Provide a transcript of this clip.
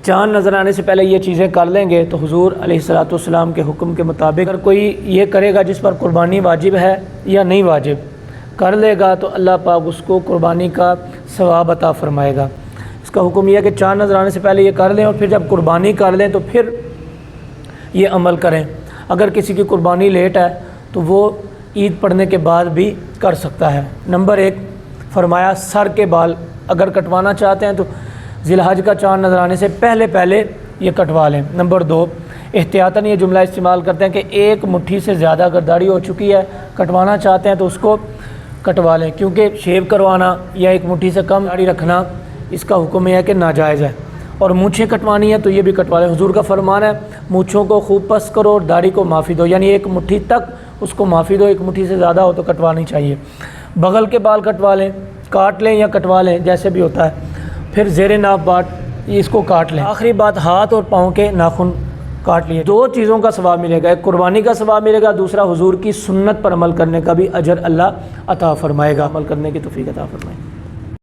چاند نظر آنے سے پہلے یہ چیزیں کر لیں گے تو حضور علیہ الصلوۃ والسلام کے حکم کے مطابق اگر کوئی یہ کرے گا جس پر قربانی واجب ہے یا نہیں واجب کر لے گا تو اللہ پاک اس کو قربانی کا ثواب عطا فرمائے گا۔ اس کا حکم یہ ہے کہ چاند نظر آنے سے پہلے یہ کر لیں اور پھر جب قربانی کر لیں تو پھر یہ عمل کریں۔ اگر کسی کی قربانی لیٹ ہے تو وہ عید پڑھنے کے بعد بھی کر سکتا ہے۔ نمبر 1 فرمایا سر کے بال اگر کٹوانا چاہتے ہیں تو ذی الحج کا چاند نظر آنے سے پہلے یہ کٹوا لیں۔ نمبر 2 احتیاطاً یہ جملہ استعمال کرتے ہیں کہ ایک مٹھی سے زیادہ اگر داڑھی ہو چکی ہے کٹوانا چاہتے ہیں تو اس کو کٹوا لیں، کیونکہ شیو کروانا یا ایک مٹھی سے کم داڑھی رکھنا اس کا حکم یہ ہے کہ ناجائز ہے۔ اور مونچھیں کٹوانی ہے تو یہ بھی کٹوا لیں۔ حضور کا فرمان ہے مونچھوں کو خوب پس کرو اور داڑھی کو معافی دو، یعنی ایک مٹھی تک اس کو معافی دو، ایک مٹھی سے زیادہ ہو تو کٹوانی چاہیے۔ بغل کے بال کٹوا لیں، کاٹ لیں یا کٹوا لیں جیسے بھی ہوتا ہے۔ پھر زیر ناف باٹ اس کو کاٹ لیں۔ آخری بات ہاتھ اور پاؤں کے ناخن کاٹ لیے۔ 2 چیزوں کا ثواب ملے گا، ایک قربانی کا ثواب ملے گا، دوسرا حضور کی سنت پر عمل کرنے کا بھی اجر اللہ عطا فرمائے گا۔ عمل کرنے کی توفیق عطا فرمائے۔